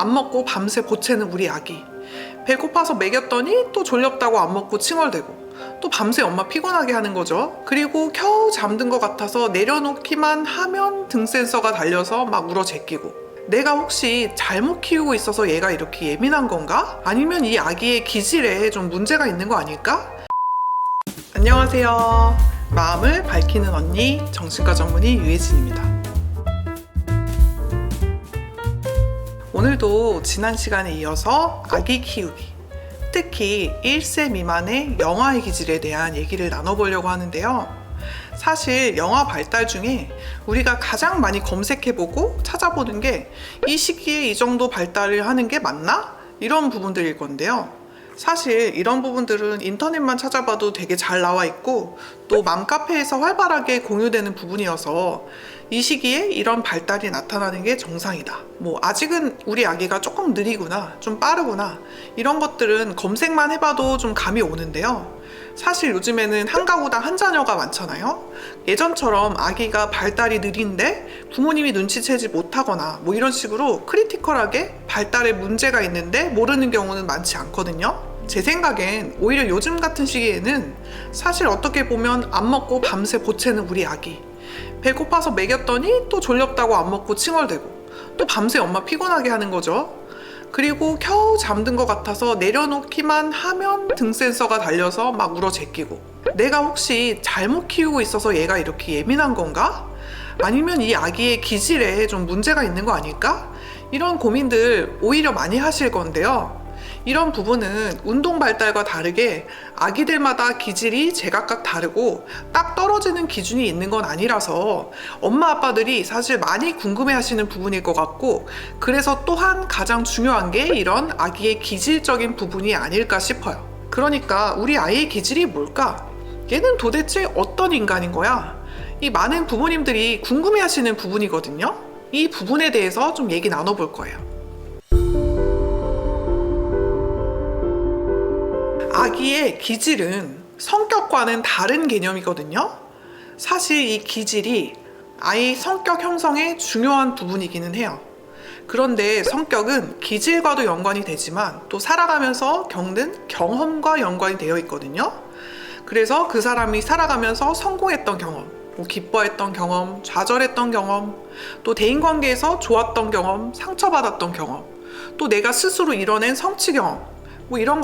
안 먹고 밤새 보채는 우리 아기. 배고파서 먹였더니 또 졸렵다고 안 먹고 칭얼대고 또 밤새 엄마 피곤하게 하는 거죠. 그리고 겨우 잠든 것 같아서 내려놓기만 하면 등 센서가 달려서 막 울어 제끼고, 내가 혹시 잘못 키우고 있어서 얘가 이렇게 예민한 건가? 아니면 이 아기의 기질에 좀 문제가 있는 거 아닐까? 안녕하세요. 마음을 밝히는 언니, 정신과 전문의 유혜진입니다. 오늘도 지난 시간에 이어서 아기 키우기, 특히 1세 미만의 영아의 기질에 대한 얘기를 나눠보려고 하는데요. 사실 영아 발달 중에 우리가 가장 많이 검색해보고 찾아보는 게 이 시기에 이 정도 발달을 하는 게 맞나? 이런 부분들일 건데요. 사실 이런 부분들은 인터넷만 찾아봐도 되게 잘 나와 있고 또 맘카페에서 활발하게 공유되는 부분이어서 이 시기에 이런 발달이 나타나는 게 정상이다, 아직은 우리 아기가 조금 느리구나, 좀 빠르구나, 이런 것들은 검색만 해봐도 좀 감이 오는데요. 사실 요즘에는 한 가구당 한 자녀가 많잖아요. 예전처럼 아기가 발달이 느린데 부모님이 눈치채지 못하거나 이런 식으로 크리티컬하게 발달에 문제가 있는데 모르는 경우는 많지 않거든요. 제 생각엔 오히려 요즘 같은 시기에는 사실 어떻게 보면 안 먹고 밤새 보채는 우리 아기, 배고파서 먹였더니 또 졸렵다고 안 먹고 칭얼대고 또 밤새 엄마 피곤하게 하는 거죠. 그리고 겨우 잠든 것 같아서 내려놓기만 하면 등 센서가 달려서 막 울어 제끼고, 내가 혹시 잘못 키우고 있어서 얘가 이렇게 예민한 건가? 아니면 이 아기의 기질에 좀 문제가 있는 거 아닐까? 이런 고민들 오히려 많이 하실 건데요. 이런 부분은 운동 발달과 다르게 아기들마다 기질이 제각각 다르고 딱 떨어지는 기준이 있는 건 아니라서 엄마 아빠들이 사실 많이 궁금해 하시는 부분일 것 같고, 그래서 또한 가장 중요한 게 이런 아기의 기질적인 부분이 아닐까 싶어요. 그러니까 우리 아이의 기질이 뭘까? 얘는 도대체 어떤 인간인 거야? 이 많은 부모님들이 궁금해 하시는 부분이거든요. 이 부분에 대해서 좀 얘기 나눠볼 거예요. 아기의 기질은 성격과는 다른 개념이거든요. 사실 이 기질이 아이 성격 형성의 중요한 부분이기는 해요. 그런데 성격은 기질과도 연관이 되지만 또 살아가면서 겪는 경험과 연관이 되어 있거든요. 그래서 그 사람이 살아가면서 성공했던 경험, 기뻐했던 경험, 좌절했던 경험, 또 대인관계에서 좋았던 경험, 상처받았던 경험, 또 내가 스스로 이뤄낸 성취 경험, 이런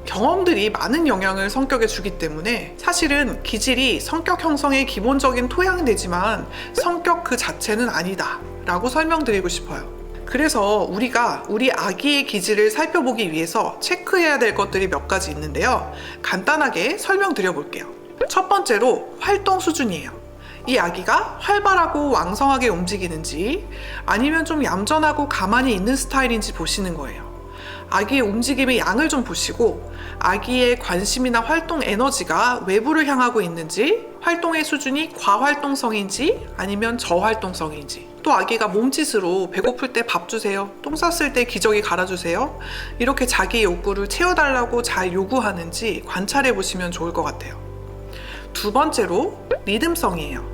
경험들이 많은 영향을 성격에 주기 때문에 사실은 기질이 성격 형성의 기본적인 토양은 되지만 성격 그 자체는 아니다 라고 설명드리고 싶어요. 그래서 우리가 우리 아기의 기질을 살펴보기 위해서 체크해야 될 것들이 몇 가지 있는데요. 간단하게 설명드려 볼게요. 첫 번째로 활동 수준이에요. 이 아기가 활발하고 왕성하게 움직이는지 아니면 좀 얌전하고 가만히 있는 스타일인지 보시는 거예요. 아기의 움직임의 양을 좀 보시고 아기의 관심이나 활동 에너지가 외부를 향하고 있는지, 활동의 수준이 과활동성인지 아니면 저활동성인지, 또 아기가 몸짓으로 배고플 때 밥 주세요, 똥 쌌을 때 기저귀 갈아주세요, 이렇게 자기의 욕구를 채워달라고 잘 요구하는지 관찰해 보시면 좋을 것 같아요. 두 번째로 리듬성이에요.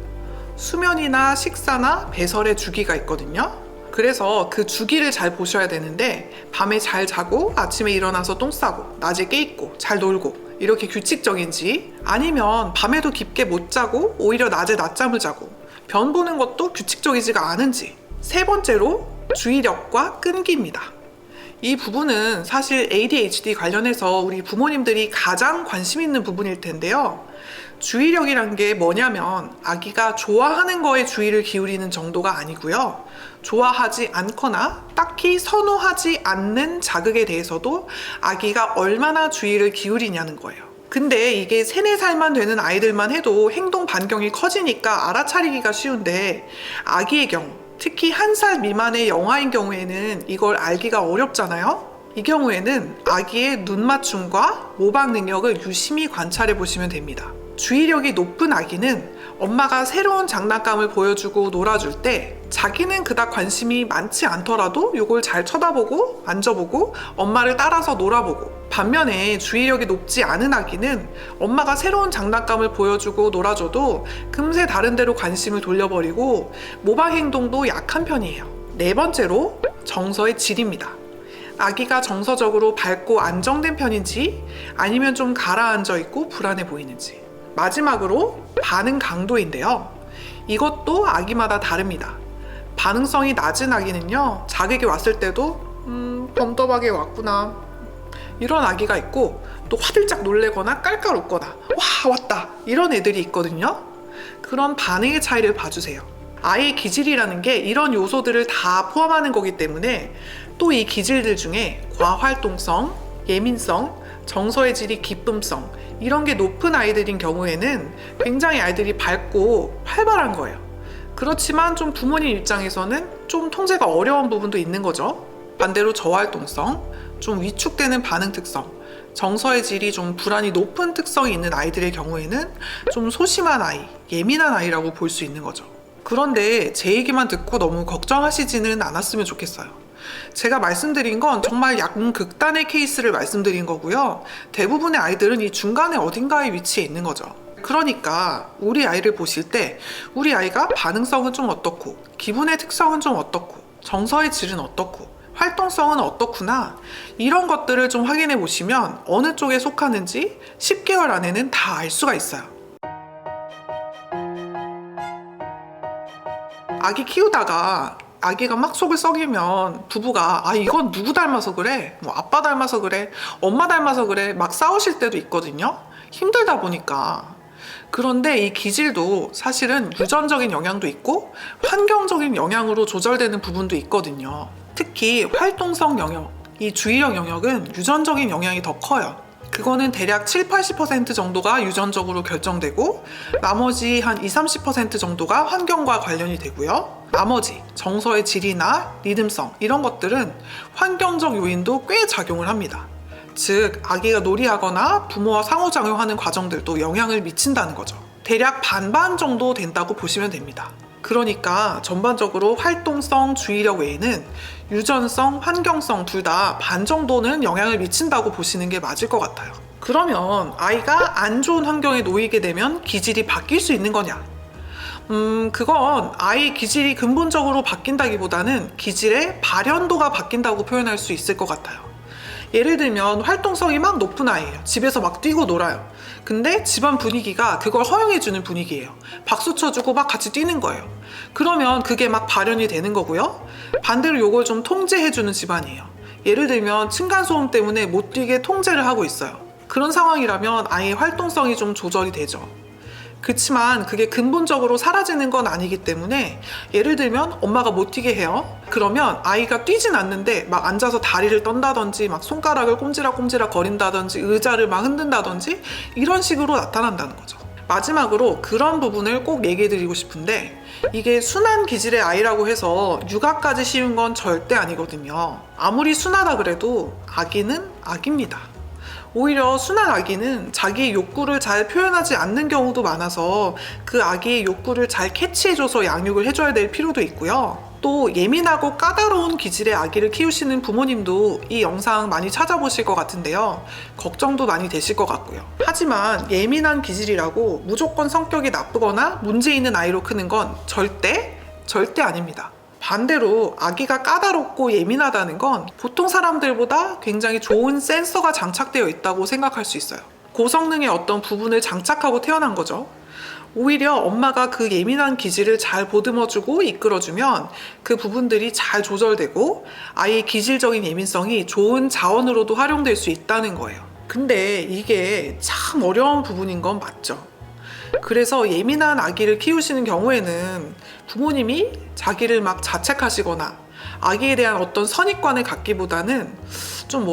수면이나 식사나 배설의 주기가 있거든요. 그래서 그 주기를 잘 보셔야 되는데 밤에 잘 자고 아침에 일어나서 똥 싸고 낮에 깨 있고 잘 놀고 이렇게 규칙적인지, 아니면 밤에도 깊게 못 자고 오히려 낮에 낮잠을 자고 변 보는 것도 규칙적이지가 않은지. 세 번째로 주의력과 끈기입니다. 이 부분은 사실 ADHD 관련해서 우리 부모님들이 가장 관심 있는 부분일 텐데요. 주의력이란 게 뭐냐면 아기가 좋아하는 거에 주의를 기울이는 정도가 아니고요. 좋아하지 않거나 딱히 선호하지 않는 자극에 대해서도 아기가 얼마나 주의를 기울이냐는 거예요. 근데 이게 3, 4살만 되는 아이들만 해도 행동 반경이 커지니까 알아차리기가 쉬운데 아기의 경우, 특히 1살 미만의 영아인 경우에는 이걸 알기가 어렵잖아요. 이 경우에는 아기의 눈 맞춤과 모방 능력을 유심히 관찰해 보시면 됩니다. 주의력이 높은 아기는 엄마가 새로운 장난감을 보여주고 놀아줄 때 자기는 그닥 관심이 많지 않더라도 이걸 잘 쳐다보고 만져보고 엄마를 따라서 놀아보고, 반면에 주의력이 높지 않은 아기는 엄마가 새로운 장난감을 보여주고 놀아줘도 금세 다른 데로 관심을 돌려버리고 모방 행동도 약한 편이에요. 네 번째로 정서의 질입니다. 아기가 정서적으로 밝고 안정된 편인지 아니면 좀 가라앉아 있고 불안해 보이는지. 마지막으로 반응 강도인데요. 이것도 아기마다 다릅니다. 반응성이 낮은 아기는요, 자극이 왔을 때도 덤덤하게 왔구나 이런 아기가 있고, 또 화들짝 놀래거나 깔깔 웃거나 와 왔다 이런 애들이 있거든요. 그런 반응의 차이를 봐주세요. 아이의 기질이라는 게 이런 요소들을 다 포함하는 거기 때문에 또 이 기질들 중에 과활동성, 예민성, 정서의 질이 기쁨성 이런 게 높은 아이들인 경우에는 굉장히 아이들이 밝고 활발한 거예요. 그렇지만 좀 부모님 입장에서는 좀 통제가 어려운 부분도 있는 거죠. 반대로 저활동성, 좀 위축되는 반응 특성, 정서의 질이 좀 불안이 높은 특성이 있는 아이들의 경우에는 좀 소심한 아이, 예민한 아이라고 볼 수 있는 거죠. 그런데 제 얘기만 듣고 너무 걱정하시지는 않았으면 좋겠어요. 제가 말씀드린 건 정말 극단의 케이스를 말씀드린 거고요. 대부분의 아이들은 이 중간에 어딘가에 위치해 있는 거죠. 그러니까 우리 아이를 보실 때 우리 아이가 반응성은 좀 어떻고, 기분의 특성은 좀 어떻고, 정서의 질은 어떻고, 활동성은 어떻구나 이런 것들을 좀 확인해 보시면 어느 쪽에 속하는지 10개월 안에는 다 알 수가 있어요. 아기 키우다가 아기가 막 속을 썩이면 부부가 이건 누구 닮아서 그래? 뭐 아빠 닮아서 그래? 엄마 닮아서 그래? 막 싸우실 때도 있거든요. 힘들다 보니까. 그런데 이 기질도 사실은 유전적인 영향도 있고 환경적인 영향으로 조절되는 부분도 있거든요. 특히 활동성 영역, 이 주의력 영역은 유전적인 영향이 더 커요. 그거는 대략 7-80% 정도가 유전적으로 결정되고 나머지 한 20-30% 정도가 환경과 관련이 되고요. 나머지 정서의 질이나 리듬성 이런 것들은 환경적 요인도 꽤 작용을 합니다. 즉 아기가 놀이하거나 부모와 상호작용하는 과정들도 영향을 미친다는 거죠. 대략 반반 정도 된다고 보시면 됩니다. 그러니까 전반적으로 활동성, 주의력 외에는 유전성, 환경성 둘 다 반 정도는 영향을 미친다고 보시는 게 맞을 것 같아요. 그러면 아이가 안 좋은 환경에 놓이게 되면 기질이 바뀔 수 있는 거냐? 그건 아이 기질이 근본적으로 바뀐다기보다는 기질의 발현도가 바뀐다고 표현할 수 있을 것 같아요. 예를 들면 활동성이 막 높은 아이예요. 집에서 막 뛰고 놀아요. 근데 집안 분위기가 그걸 허용해주는 분위기예요. 박수 쳐주고 막 같이 뛰는 거예요. 그러면 그게 막 발현이 되는 거고요. 반대로 이걸 좀 통제해주는 집안이에요. 예를 들면 층간소음 때문에 못 뛰게 통제를 하고 있어요. 그런 상황이라면 아이의 활동성이 좀 조절이 되죠. 그렇지만 그게 근본적으로 사라지는 건 아니기 때문에 예를 들면 엄마가 못 뛰게 해요. 그러면 아이가 뛰진 않는데 막 앉아서 다리를 떤다든지 막 손가락을 꼼지락꼼지락 거린다든지 의자를 막 흔든다든지 이런 식으로 나타난다는 거죠. 마지막으로 그런 부분을 꼭 얘기해 드리고 싶은데 이게 순한 기질의 아이라고 해서 육아까지 쉬운 건 절대 아니거든요. 아무리 순하다 그래도 아기는 아기입니다. 오히려 순한 아기는 자기 욕구를 잘 표현하지 않는 경우도 많아서 그 아기의 욕구를 잘 캐치해줘서 양육을 해줘야 될 필요도 있고요. 또 예민하고 까다로운 기질의 아기를 키우시는 부모님도 이 영상 많이 찾아보실 것 같은데요. 걱정도 많이 되실 것 같고요. 하지만 예민한 기질이라고 무조건 성격이 나쁘거나 문제 있는 아이로 크는 건 절대 아닙니다. 반대로 아기가 까다롭고 예민하다는 건 보통 사람들보다 굉장히 좋은 센서가 장착되어 있다고 생각할 수 있어요. 고성능의 어떤 부분을 장착하고 태어난 거죠. 오히려 엄마가 그 예민한 기질을 잘 보듬어주고 이끌어주면 그 부분들이 잘 조절되고 아이의 기질적인 예민성이 좋은 자원으로도 활용될 수 있다는 거예요. 근데 이게 참 어려운 부분인 건 맞죠. 그래서 예민한 아기를 키우시는 경우에는 부모님이 자기를 막 자책하시거나 아기에 대한 어떤 선입관을 갖기보다는 좀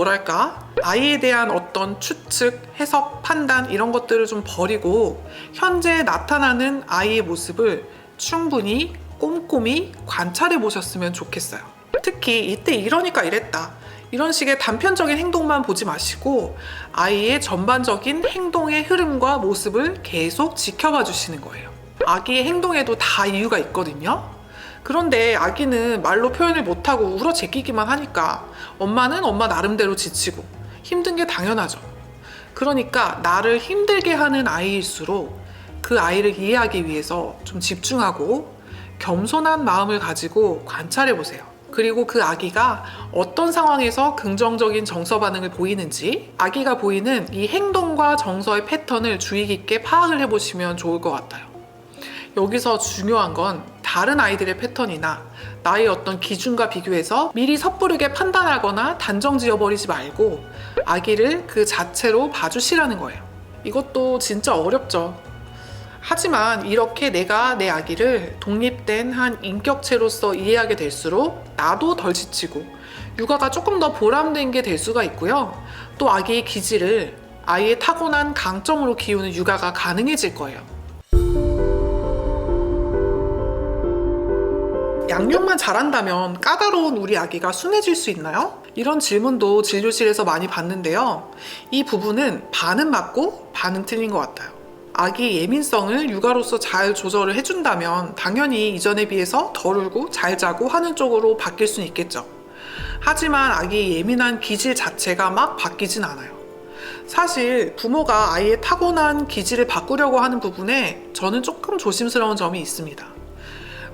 아이에 대한 어떤 추측, 해석, 판단 이런 것들을 좀 버리고 현재 나타나는 아이의 모습을 충분히 꼼꼼히 관찰해 보셨으면 좋겠어요. 특히 이때 이러니까 이랬다, 이런 식의 단편적인 행동만 보지 마시고 아이의 전반적인 행동의 흐름과 모습을 계속 지켜봐 주시는 거예요. 아기의 행동에도 다 이유가 있거든요. 그런데 아기는 말로 표현을 못하고 울어 제끼기만 하니까 엄마는 엄마 나름대로 지치고 힘든 게 당연하죠. 그러니까 나를 힘들게 하는 아이일수록 그 아이를 이해하기 위해서 좀 집중하고 겸손한 마음을 가지고 관찰해 보세요. 그리고 그 아기가 어떤 상황에서 긍정적인 정서 반응을 보이는지, 아기가 보이는 이 행동과 정서의 패턴을 주의 깊게 파악을 해보시면 좋을 것 같아요. 여기서 중요한 건 다른 아이들의 패턴이나 나의 어떤 기준과 비교해서 미리 섣부르게 판단하거나 단정 지어버리지 말고 아기를 그 자체로 봐주시라는 거예요. 이것도 진짜 어렵죠. 하지만 이렇게 내가 내 아기를 독립된 한 인격체로서 이해하게 될수록 나도 덜 지치고 육아가 조금 더 보람된 게 될 수가 있고요. 또 아기의 기질을 아이의 타고난 강점으로 키우는 육아가 가능해질 거예요. 양육만 잘한다면 까다로운 우리 아기가 순해질 수 있나요? 이런 질문도 진료실에서 많이 받는데요. 이 부분은 반은 맞고 반은 틀린 것 같아요. 아기 예민성을 육아로서 잘 조절을 해준다면 당연히 이전에 비해서 덜 울고 잘 자고 하는 쪽으로 바뀔 수는 있겠죠. 하지만 아기의 예민한 기질 자체가 막 바뀌진 않아요. 사실 부모가 아이의 타고난 기질을 바꾸려고 하는 부분에 저는 조금 조심스러운 점이 있습니다.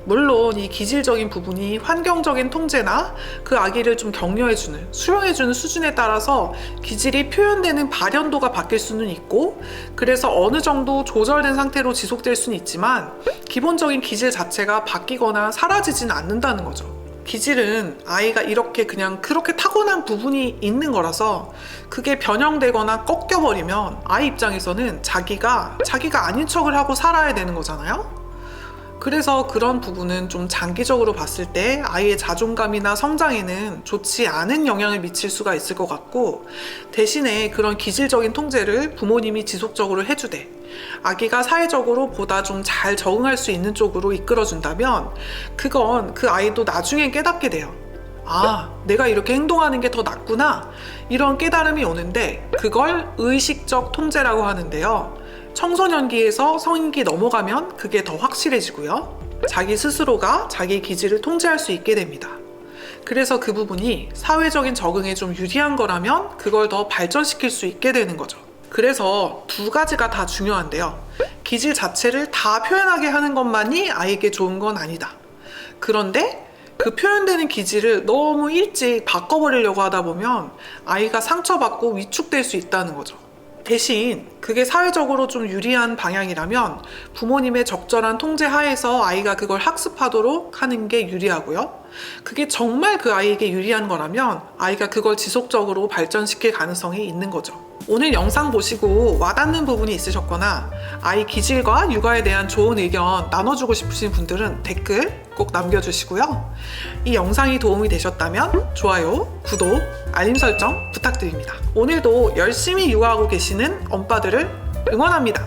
물론 이 기질적인 부분이 환경적인 통제나 그 아기를 좀 격려해주는, 수용해주는 수준에 따라서 기질이 표현되는 발현도가 바뀔 수는 있고, 그래서 어느 정도 조절된 상태로 지속될 수는 있지만 기본적인 기질 자체가 바뀌거나 사라지진 않는다는 거죠. 기질은 아이가 이렇게 그냥 그렇게 타고난 부분이 있는 거라서 그게 변형되거나 꺾여버리면 아이 입장에서는 자기가 아닌 척을 하고 살아야 되는 거잖아요. 그래서 그런 부분은 좀 장기적으로 봤을 때 아이의 자존감이나 성장에는 좋지 않은 영향을 미칠 수가 있을 것 같고, 대신에 그런 기질적인 통제를 부모님이 지속적으로 해주되 아기가 사회적으로 보다 좀 잘 적응할 수 있는 쪽으로 이끌어준다면 그건 그 아이도 나중에 깨닫게 돼요. 아, 내가 이렇게 행동하는 게 더 낫구나, 이런 깨달음이 오는데 그걸 의식적 통제라고 하는데요. 청소년기에서 성인기 넘어가면 그게 더 확실해지고요. 자기 스스로가 자기 기질을 통제할 수 있게 됩니다. 그래서 그 부분이 사회적인 적응에 좀 유리한 거라면 그걸 더 발전시킬 수 있게 되는 거죠. 그래서 두 가지가 다 중요한데요. 기질 자체를 다 표현하게 하는 것만이 아이에게 좋은 건 아니다. 그런데 그 표현되는 기질을 너무 일찍 바꿔버리려고 하다 보면 아이가 상처받고 위축될 수 있다는 거죠. 대신 그게 사회적으로 좀 유리한 방향이라면 부모님의 적절한 통제 하에서 아이가 그걸 학습하도록 하는 게 유리하고요. 그게 정말 그 아이에게 유리한 거라면 아이가 그걸 지속적으로 발전시킬 가능성이 있는 거죠. 오늘 영상 보시고 와닿는 부분이 있으셨거나 아이 기질과 육아에 대한 좋은 의견 나눠주고 싶으신 분들은 댓글 꼭 남겨주시고요. 이 영상이 도움이 되셨다면 좋아요, 구독, 알림 설정 부탁드립니다. 오늘도 열심히 육아하고 계시는 엄빠들을 응원합니다.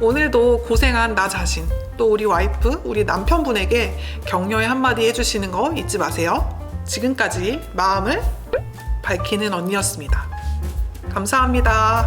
오늘도 고생한 나 자신, 또 우리 와이프, 우리 남편분에게 격려의 한마디 해주시는 거 잊지 마세요. 지금까지 마음을 밝히는 언니였습니다. 감사합니다.